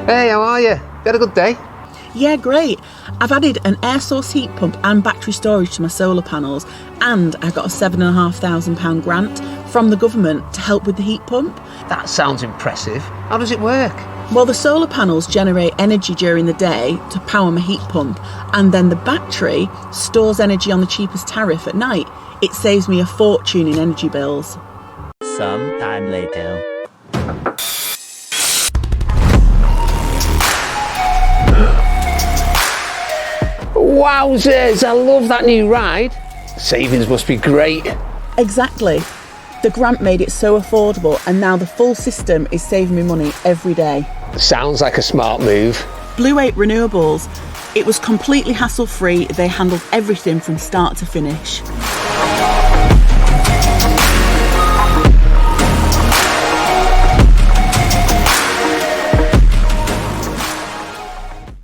Hey, how are you? You had a good day? Yeah, great. I've added an air source heat pump and battery storage to my solar panels, and I got a £7,500 grant from the government to help with the heat pump. That sounds impressive. How does it work? Well, the solar panels generate energy during the day to power my heat pump, and then the battery stores energy on the cheapest tariff at night. It saves me a fortune in energy bills. Some time later. Wowzers, I love that new ride. Savings must be great. Exactly. The grant made it so affordable, and now the full system is saving me money every day. Sounds like a smart move. Blue Ape Renewables. It was completely hassle-free. They handled everything from start to finish.